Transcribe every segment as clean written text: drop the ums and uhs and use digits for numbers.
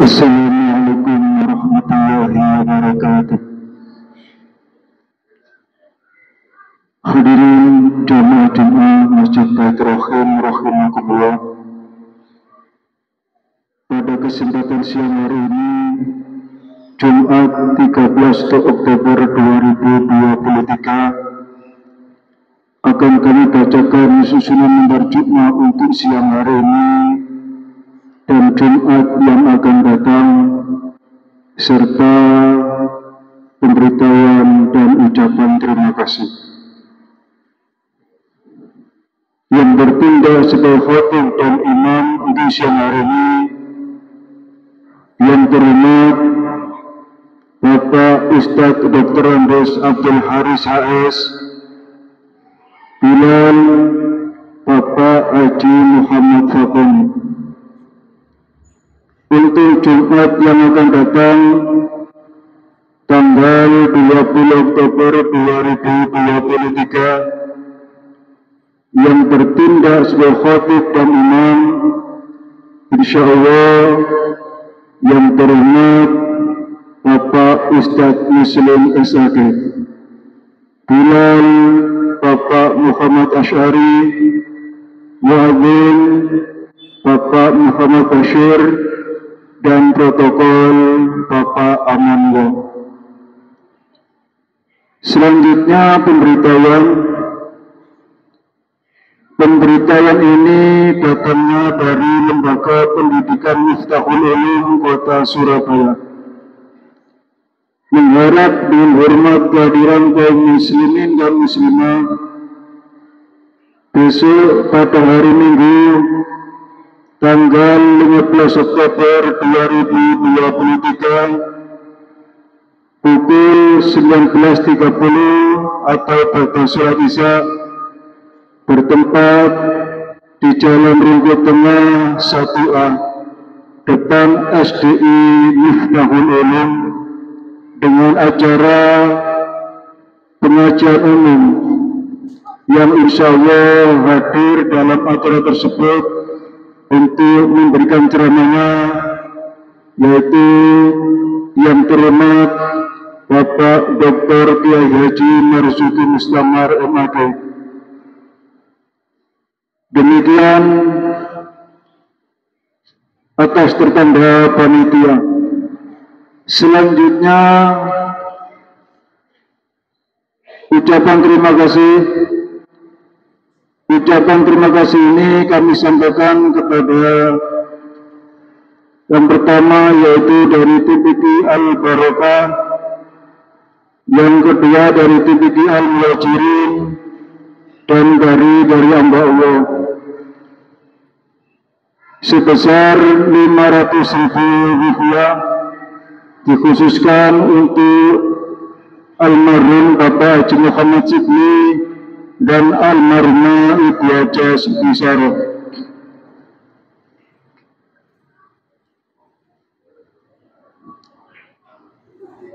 Assalamualaikum warahmatullahi wabarakatuh. Hadirin jamaah Jumat Masjid Baitur Rahim rahimakumullah. Pada kesempatan siang hari ini, Jumat 13 Oktober 2023, akan kami bacakan susunan lembar Jumat untuk siang hari ini dan Jumat yang akan datang, serta pemberitahuan dan ucapan terima kasih. Yang bertindak sebagai khatib dan imam untuk siang hari ini, yang terhormat Bapak Ustadz Dr. Andes Abdul Haris HS, Bilal Bapak Haji Muhammad Fakun. Untuk Jumat yang akan datang, tanggal 20 Oktober 2023, yang bertindak sebagai khatib dan imam, insyaallah yang terhormat Bapak Ustadz Muslim SAG, Bilal Bapak Muhammad Asy'ari, Muadzin Bapak Muhammad Bashir, dan protokol Bapak Amanwo. Selanjutnya pemberitahuan ini datangnya dari Lembaga Pendidikan Miftahul Ulum Kota Surabaya. Mengharap dengan hormat kehadiran kaum muslimin dan muslimah, besok pada hari Minggu tanggal 15 Oktober 2023 pukul 19.30 atau pada sholat Isya bertempat di Jalan Ringgo Tengah 1A depan SDI Miftahul Ulum dengan acara pengajian umum yang insya Allah hadir dalam acara tersebut untuk memberikan ceramahnya, yaitu yang terhormat Bapak Dr. Kiai Haji Marzuki Mustamar MAD. Demikian atas tertanda panitia. Selanjutnya ucapan terima kasih. Ucapan terima kasih ini kami sampaikan kepada yang pertama, yaitu dari TPQ Al-Barokah, yang kedua dari TPQ Al-Muhajirin, dan dari hamba Allah sebesar 500.000 rupiah dikhususkan untuk almarhum Bapak Haji Muhammad Sidni dan almarhumah Ibu Haja Siti Saroh.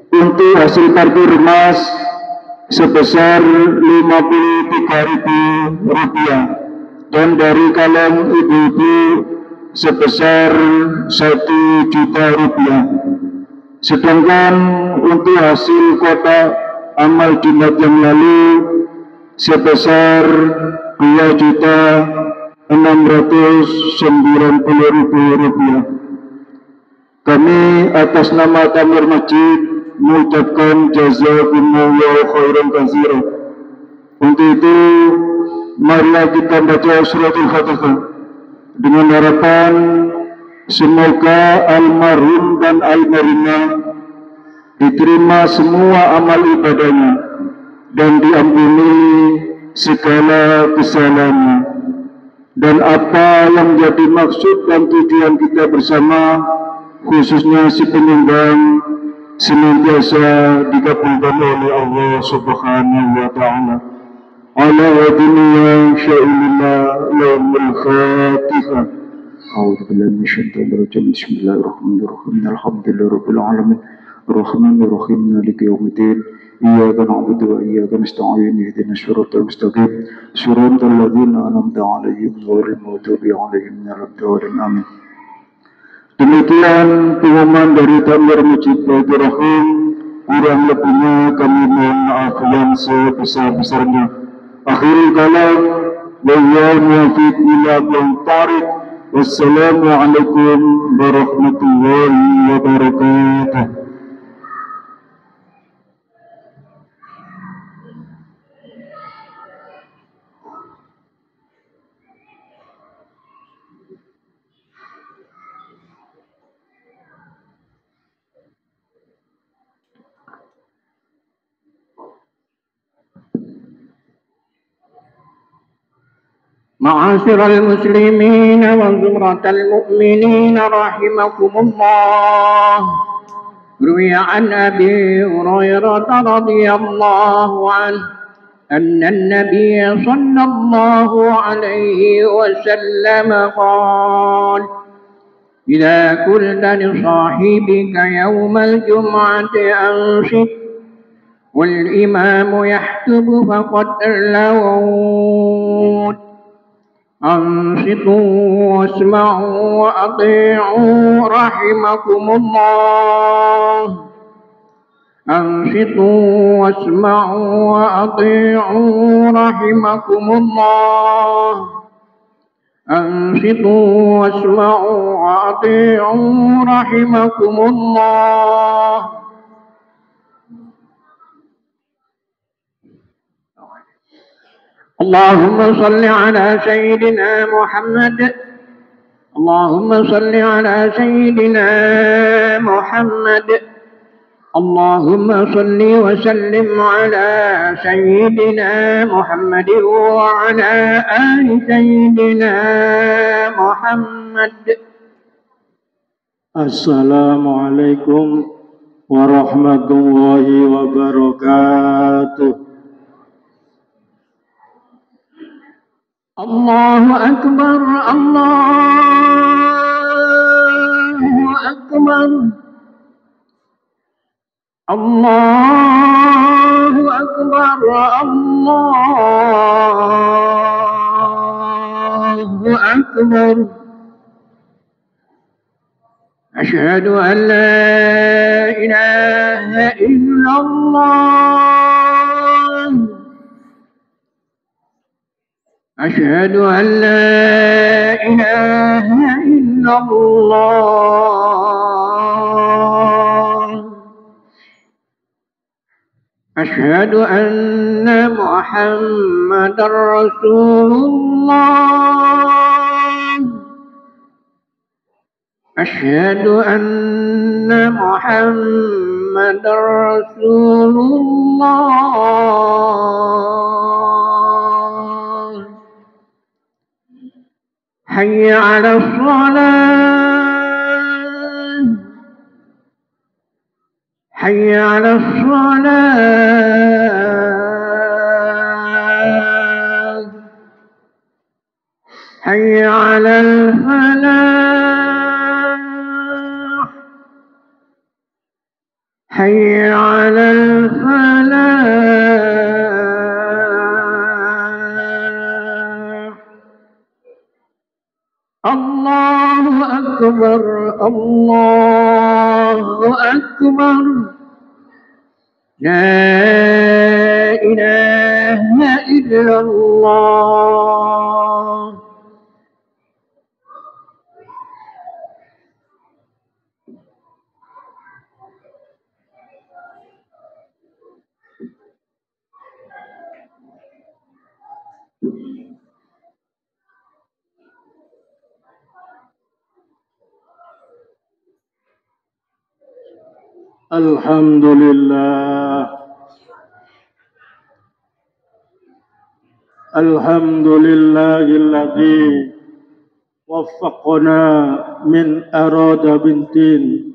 Untuk hasil parkir emas sebesar 53.000 rupiah, dan dari kalangan ibu-ibu sebesar 1 juta rupiah. Sedangkan untuk hasil kotak amal Jumat yang lalu sebesar 2.690.000 rupiah. Kami atas nama Tamir Masjid mengucapkan jazakumullahu khairan katsiran. Untuk itu, marilah kita baca suratul Fatihah dengan harapan semoga almarhum dan almarhumah diterima semua amal ibadahnya dan diampuni segala kesalahannya. dan apa yang jadi maksud dan tujuan kita bersama, khususnya si penyumbang, senantiasa dikabulkan oleh Allah Subhanahu wa Ta'ala. Ala wa dunia sya'ilillah lahumul Fatihah. A'udzu billahi minasyaitonir rajim. Bismillahirrahmanirrahim. Alhamdulillahi rabbil alamin. Arrahmanir rahim. Maliki yaumiddin. Iyyaka na'budu wa iyyaka nasta'in. Ihdinas siratal mustaqim. Siratal ladzina an'amta 'alaihim ghairil maghdubi 'alaihim waladdallin. Amin. Demikian pengumuman dari Tamir Masjid Baitur Rahim. Kurang lebihnya kami mohon maaf yang sebesar-besarnya. Akhirul kalam, wallahu muwaffiq ila aqwamit thariq. Wassalamualaikum warahmatullahi wabarakatuh. معاشر المسلمين وزمرة المؤمنين رحمكم الله. روي عن أبي هريرة رضي الله عنه أن النبي صلى الله عليه وسلم قال: إذا قلت لصاحبك يوم الجمعة أنصت والإمام يخطب فقد لغوت. أنصتوا واسمعوا وأطيعوا رحمكم الله. أنصتوا واسمعوا وأطيعوا رحمكم الله. أنصتوا واسمعوا وأطيعوا رحمكم الله. اللهم صل على سيدنا محمد. اللهم صل على سيدنا محمد. اللهم صل وسلم على سيدنا محمد وعلى آل سيدنا محمد. Assalamualaikum warahmatullahi wabarakatuh. الله أكبر الله أكبر الله أكبر الله أكبر. أشهد أن لا إله إلا الله. أشهد أن لا إله إلا الله. أشهد أن محمدا رسول الله. أشهد أن محمدا رسول الله. حي على الصلاة. حي على الصلاة. حي على الفلاح. حي على الفلاح. الله أكبر الله أكبر. لا إله إلا الله. Alhamdulillah. الحمد لله الذي وفقنا من أراد بنتين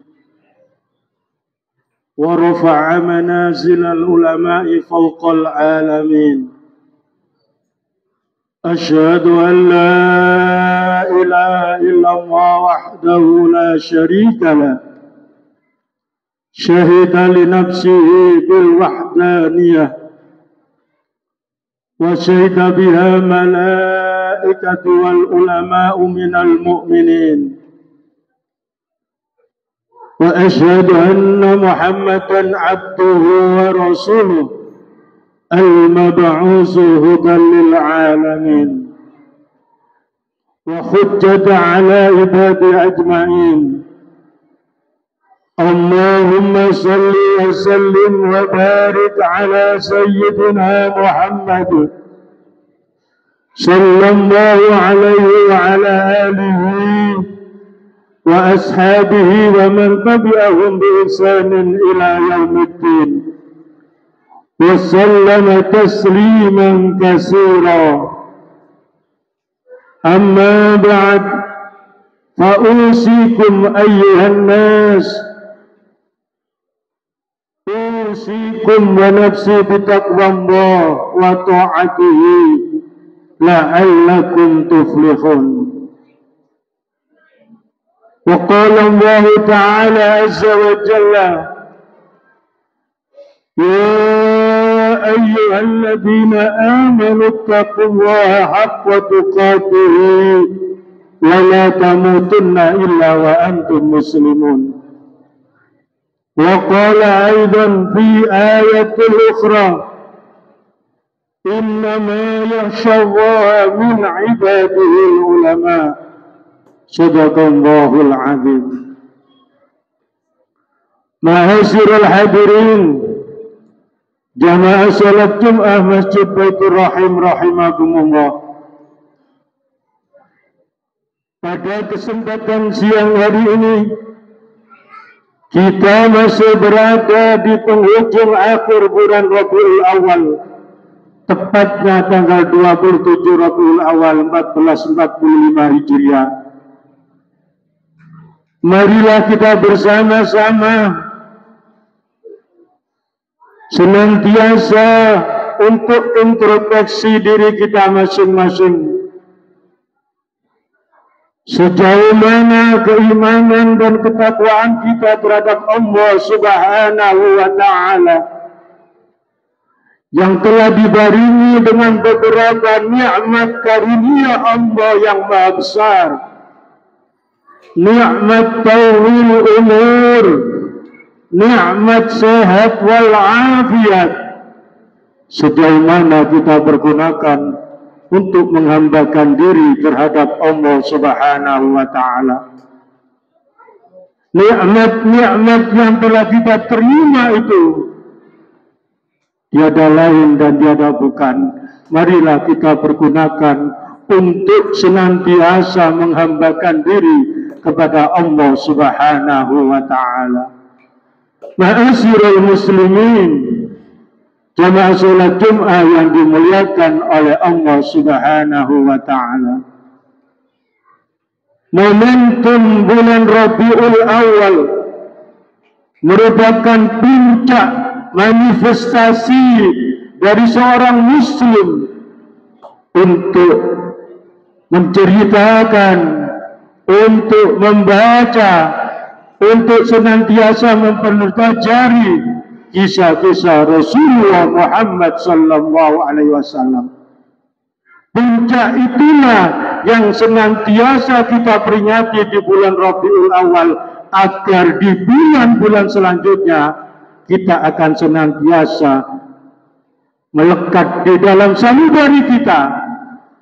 ورفع منازل العلماء فوق العالمين. أشهد أن لا إله إلا الله وحده لا شريك له شهد لنفسه بالوحدانية وشهد بها ملائكة والعلماء من المؤمنين. وأشهد أن محمدا عبده ورسوله المبعوث هدى للعالمين وحجة على عباده أجمعين. اللهم صل وسلم وبارك على سيدنا محمد صلى الله عليه وعلى آله وأصحابه ومن تبعهم بإحسان إلى يوم الدين وسلم تسليما كثيرا. أما بعد فأوصيكم أيها الناس أوصيكم ونفسي بتقوى الله وطاعته لعلكم تفلحون. وقال الله تعالى عز وجل: يا أيها الذين آمنوا اتقوا الله حق تقاته ولا تموتن إلا وأنتم مسلمون. وقال أيضا في آية أخرى: إنما يخشى الله من عباده العلماء. صدق الله العظيم. Ma'asyiral hadirin jamaah salat Jum'ah Masjid Baitur Rahim rahimakumullah. Pada kesempatan siang hari ini kita masih berada di penghujung akhir bulan Rabiul Awal, tepatnya tanggal 27 Rabiul Awal 1445 Hijriah. Marilah kita bersama-sama senantiasa untuk introspeksi diri kita masing-masing. Sejauh mana keimanan dan ketakwaan kita terhadap Allah Subhanahu wa Ta'ala yang telah dibaringi dengan beberapa nikmat karunia Allah yang maha besar. Nikmat tawil umur, nikmat sehat wal afiat. Sejauh mana kita pergunakan untuk menghambakan diri terhadap Allah Subhanahu wa Ta'ala. Nikmat-nikmat yang telah kita terima itu tiada lain dan tiada bukan. Marilah kita pergunakan untuk senantiasa menghambakan diri kepada Allah Subhanahu wa Ta'ala. Ma'asyiral muslimin, jamaah salat Jum'ah yang dimuliakan oleh Allah Subhanahu wa Ta'ala. Momentum bulan Rabiul Awal merupakan puncak manifestasi dari seorang muslim untuk menceritakan, untuk membaca, untuk senantiasa mempelajari kisah-kisah Rasulullah Muhammad sallallahu alaihi wasallam. Puncak itulah yang senantiasa kita peringati di bulan Rabiul Awal, agar di bulan-bulan selanjutnya kita akan senantiasa melekat di dalam sanubari kita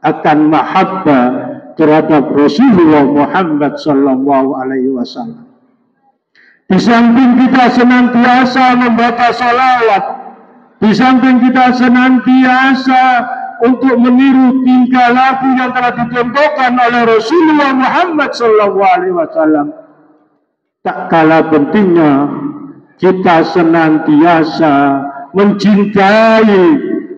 akan mahabbah terhadap Rasulullah Muhammad sallallahu alaihi wasallam. Di samping kita senantiasa membaca salawat, di samping kita senantiasa untuk meniru tingkah laku yang telah dicontohkan oleh Rasulullah Muhammad sallallahu alaihi wasallam, tak kalah pentingnya kita senantiasa mencintai,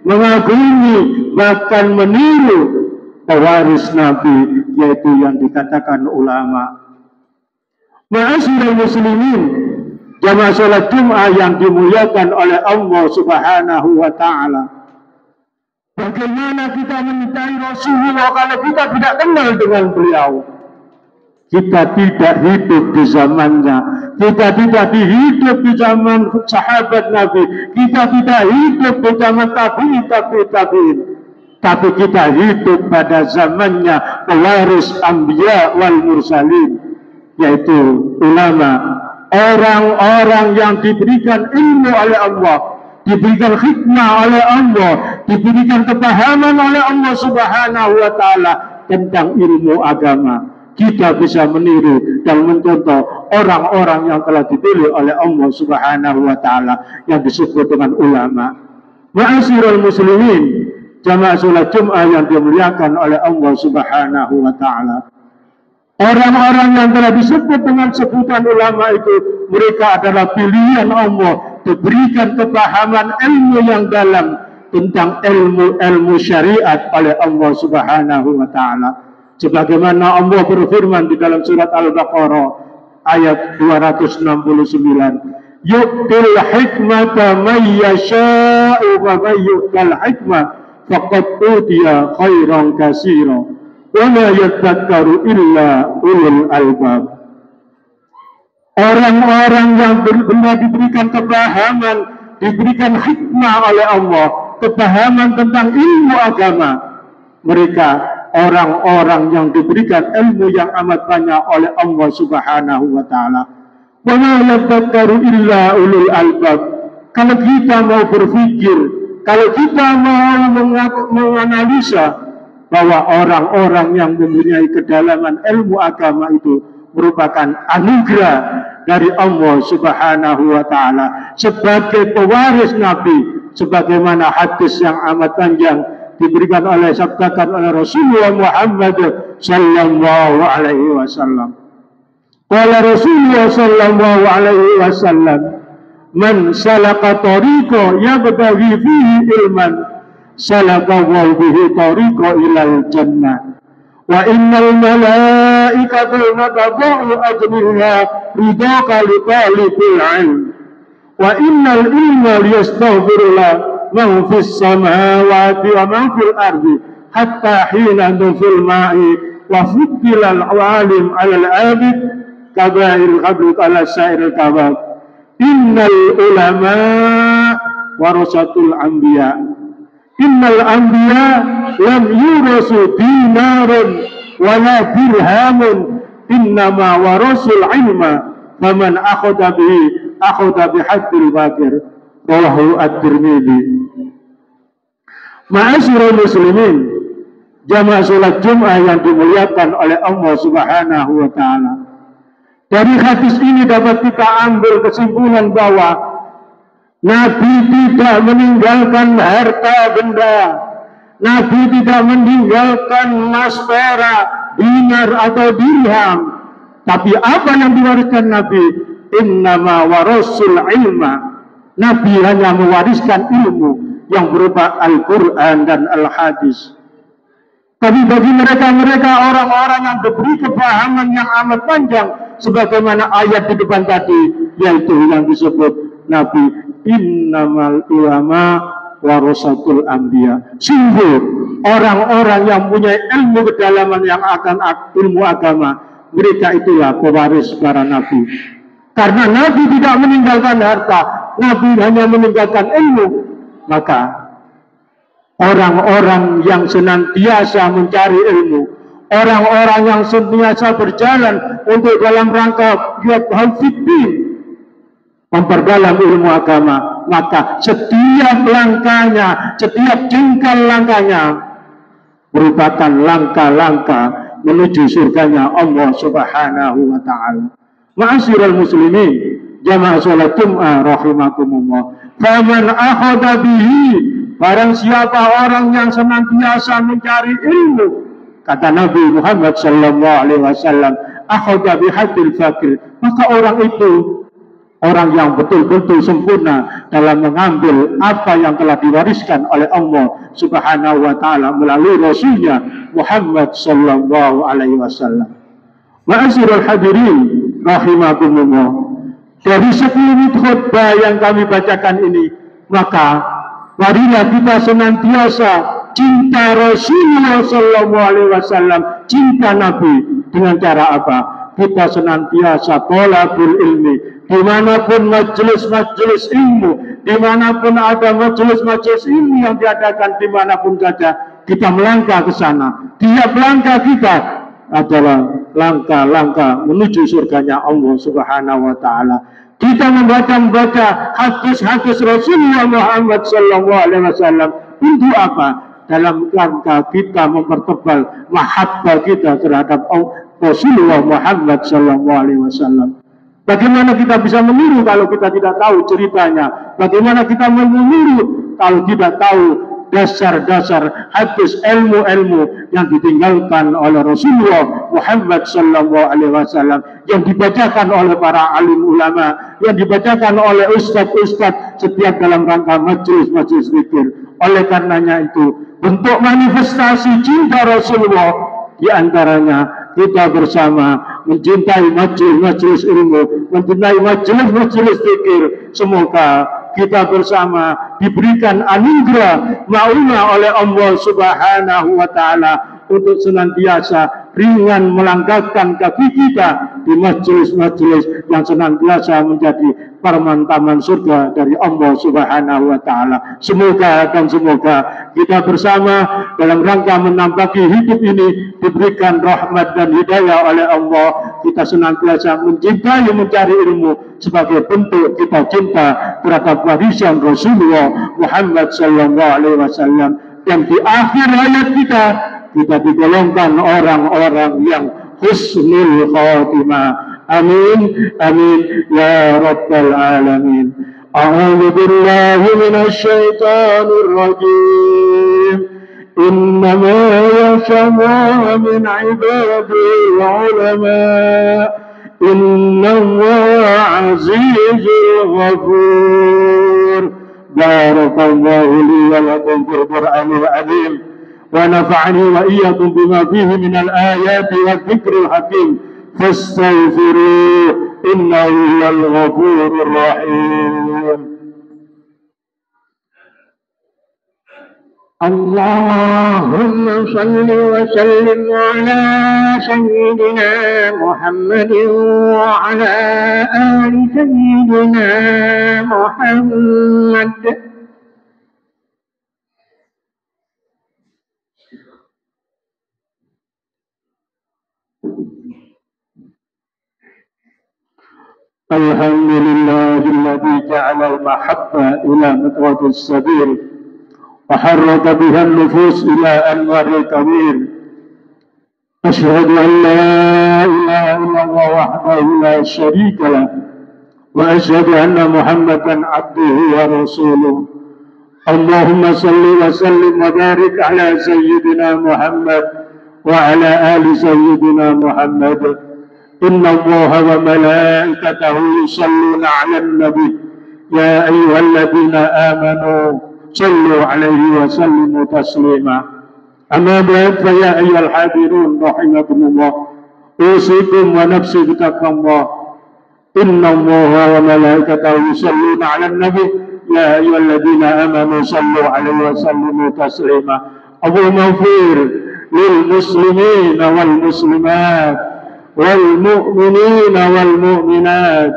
mengagumi bahkan meniru pewaris Nabi, yaitu yang dikatakan ulama. Ma'asyiral muslimin, jamaah sholat Jum'ah yang dimuliakan oleh Allah Subhanahu wa Ta'ala. Bagaimana kita mencintai Rasulullah kalau kita tidak kenal dengan beliau? Kita tidak hidup di zamannya, kita tidak hidup di zaman sahabat Nabi, kita tidak hidup di zaman tabi'in, tapi kita hidup pada zamannya pewaris anbiya wal mursalin, yaitu ulama, orang-orang yang diberikan ilmu oleh Allah, diberikan hikmah oleh Allah, diberikan kepahaman oleh Allah Subhanahu wa Ta'ala tentang ilmu agama. Kita bisa meniru dan mencontoh orang-orang yang telah dipilih oleh Allah Subhanahu wa Ta'ala yang disebut dengan ulama. Ma'asyiral muslimin, jamaah sholat Jum'ah yang dimuliakan oleh Allah Subhanahu wa Ta'ala. Orang-orang yang telah disebut dengan sebutan ulama itu, mereka adalah pilihan Allah, diberikan kepahaman ilmu yang dalam tentang ilmu syariat oleh Allah Subhanahu wa Ta'ala. Sebagaimana Allah berfirman di dalam surat Al-Baqarah ayat 269, yu'til hikmata man yasha'u wa man yu'tal hikmah faqad utiya khairan katsira wa la yadhakkaru illa ulul albab. Orang-orang yang benar diberikan kepahaman, diberikan hikmah oleh Allah, kepahaman tentang ilmu agama, mereka orang-orang yang diberikan ilmu yang amat banyak oleh Allah Subhanahu wa Ta'ala. Wa la yadhakkaru illa ulul albab. Kalau kita mau berpikir, kalau kita mau menganalisa bahwa orang-orang yang mempunyai kedalaman ilmu agama itu merupakan anugerah dari Allah Subhanahu wa Ta'ala sebagai pewaris Nabi, sebagaimana hadis yang amat panjang diberikan oleh sabdakan oleh Rasulullah Muhammad sallallahu alaihi wasallam. Qala Rasulullah sallallahu alaihi wasallam, man salaka tariqa yabtaghi fihi ilman salaka bihi tariqa ilal jannah. Wa innal malaikata natada'u ajniha ridaka li talibil ilm. Wa innal ilma liyastaghfirullah man fis samawati wa man fil ardi hatta hina fil ma'i wa fuddila al-alim 'ala al-'abid kabail qabl ala sa'iril kabab. Innal ulama warasatul anbiya. Innal anbiya lam yurasu dinarun wala dirhamun, innama warasul ilma faman akhadha bihi akhadha bihaddil bakir. Rawahu at-Tirmidzi. Ma'asyiral muslimin, jamaah sholat Jum'ah yang dimuliakan oleh Allah Subhanahu wa Ta'ala. Dari hadis ini dapat kita ambil kesimpulan bahwa Nabi tidak meninggalkan harta benda, Nabi tidak meninggalkan emas, perak, dinar atau dirham. Tapi apa yang diwariskan Nabi? Innama warasul ilma. Nabi hanya mewariskan ilmu yang berupa Al-Quran dan Al-Hadis. Tapi bagi mereka orang-orang yang diberi kepahaman yang amat panjang, sebagaimana ayat di depan tadi, yaitu yang disebut Nabi, innamal ulama warasatul anbiya. Sungguh orang-orang yang punya ilmu kedalaman yang akan ilmu agama, mereka itulah pewaris para nabi. Karena Nabi tidak meninggalkan harta, Nabi hanya meninggalkan ilmu, maka orang-orang yang senantiasa mencari ilmu, orang-orang yang senantiasa berjalan untuk dalam rangka fiddin, memperdalam ilmu agama, maka setiap langkahnya, setiap jengkal langkahnya merupakan langkah-langkah menuju surganya Allah Subhanahu wa Ta'ala. Ma'asyiral muslimin, jamaah sholat Jum'ah rahimakumullah. Faman akhadha bihi, barang siapa orang yang senantiasa mencari ilmu, kata Nabi Muhammad sallallahu alaihi wasallam, akhadha bihadil fakir, maka orang itu orang yang betul-betul sempurna dalam mengambil apa yang telah diwariskan oleh Allah Subhanahu wa taala melalui Rasulnya Muhammad sallallahu alaihi wasallam. Ma'asyiral hadirin rahimakumullah. Dari 10 khutbah yang kami bacakan ini, maka marilah kita senantiasa cinta Rasulullah sallallahu alaihi wasallam, cinta Nabi dengan cara apa? Kita senantiasa thalabul ilmi, dimanapun majelis-majelis ilmu, dimanapun ada majelis-majelis ilmu yang diadakan dimanapun saja, kita melangkah ke sana. Tiap langkah kita adalah langkah-langkah menuju surganya Allah Subhanahu wa taala. Kita membaca hadis-hadis Rasulullah Muhammad sallallahu alaihi wasallam untuk apa? Dalam rangka kita mempertebal mahabbah kita terhadap Rasulullah Muhammad sallallahu alaihi wasallam. Bagaimana kita bisa meniru kalau kita tidak tahu ceritanya? Bagaimana kita meniru kalau tidak tahu dasar-dasar hadis ilmu-ilmu yang ditinggalkan oleh Rasulullah Muhammad sallallahu alaihi wasallam, yang dibacakan oleh para alim ulama, yang dibacakan oleh ustadz-ustadz setiap dalam rangka majelis-majelis zikir. Oleh karenanya itu, bentuk manifestasi cinta Rasulullah diantaranya kita bersama mencintai majelis-majelis ilmu, mencintai majelis-majelis zikir. Semoga kita bersama diberikan anugerah maunah oleh Allah Subhanahu wa taala untuk senantiasa ringan melangkahkan kaki kita di majelis-majelis yang senantiasa menjadi permantaman surga dari Allah Subhanahu wa taala. Semoga dan semoga kita bersama dalam rangka menampaki hidup ini diberikan rahmat dan hidayah oleh Allah. Kita senantiasa mencintai, mencari ilmu sebagai bentuk kita cinta terhadap warisan Rasulullah Muhammad sallallahu alaihi wasallam. Dan di akhir hayat kita digolongkan orang-orang yang husnul khatimah. Amin, amin, ya rabbal alamin. A'udzu billahi minasy syaithanir rajim. Innama yasha'a min ibadil ulama. Innallaha azizul ghafur. Barakallahu li wa lakum fil Qur'anil azim. ونفعني وإياكم بما فيه من الآيات والذكر الحكيم فاستغفروه إنه هو الغفور الرحيم. اللهم صل وسلم على سيدنا محمد وعلى آل سيدنا محمد. الحمد لله الذي جعل المحبة إلى مطرد السبيل وحرك بها النفوس إلى أنوار الكبير. أشهد أن لا إله إلا الله وحده لا شريك له وأشهد أن محمدا عبده ورسوله. اللهم صل وسلم وبارك على سيدنا محمد وعلى آل سيدنا محمد. إن الله وملائكته يصلون على النبي يا أيها الذين آمنوا صلوا عليه وسلموا تسليما. أما بعد فيا أيها الحاضرون رحمكم الله أوصيكم ونفسي بتقوى الله. إن الله وملائكته يصلون على النبي يا أيها الذين آمنوا صلوا عليه وسلموا تسليما. اللهم اغفر للمسلمين والمسلمات والمؤمنين والمؤمنات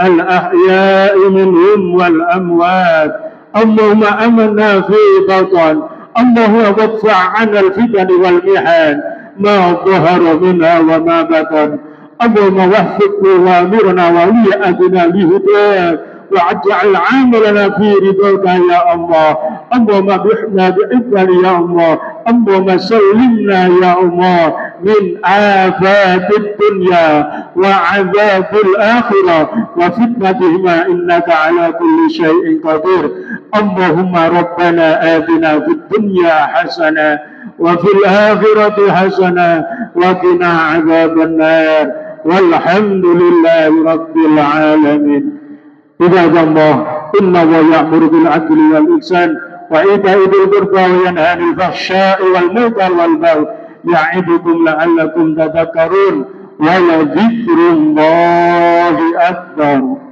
الأحياء منهم والأموات. اللهم أمنا في بطن. اللهم ادفع عنا الفتن والمحن ما ظهر منها وما بطن. اللهم وفق أوامرنا وولي أمرنا لهداك واجعل عاملنا في رضاك يا الله. اللهم بحنا بإذنك يا الله. اللهم سلمنا يا الله من آفات الدنيا وعذاب الآخرة وفتنتهما إنك على كل شيء قدير. اللهم ربنا آتنا في الدنيا حسنة وفي الآخرة حسنة وقنا عذاب النار والحمد لله رب العالمين. Ibadallah, inna wa ya'muru bil adli wal ihsan wa ita'i dzil qurba wa yanha 'anil fahsya'i wal munkar wal baghi ya'idukum la'allakum tadhakkarun wa la dzikrullahi akbar.